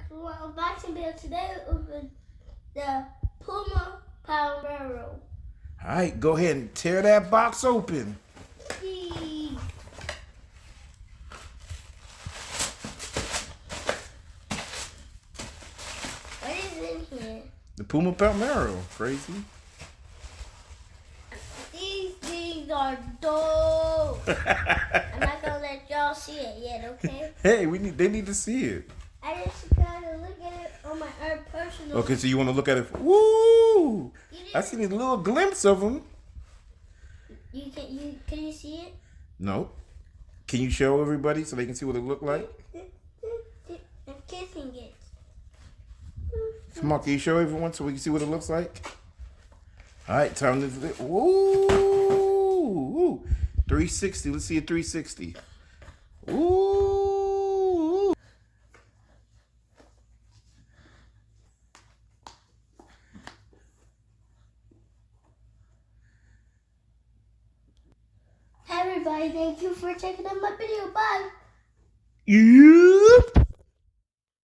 we're unboxing video today with the Puma Palermo. Alright, go ahead and tear that box open. What is in here? The Puma Palermo. Crazy. These things are dope. I'm not gonna let y'all see it yet, okay? Hey, they need to see it. I just gotta look at it on my own personal. Okay, so you want to look at it? Woo! I seen a little glimpse of them. Can you see it? No. Can you show everybody so they can see what it look like? I'm kissing it. Come on, can you show everyone so we can see what it looks like? All right, time to woo! 360. Let's see a 360. Ooh! Hey everybody, thank you for checking out my video. Bye. Yep.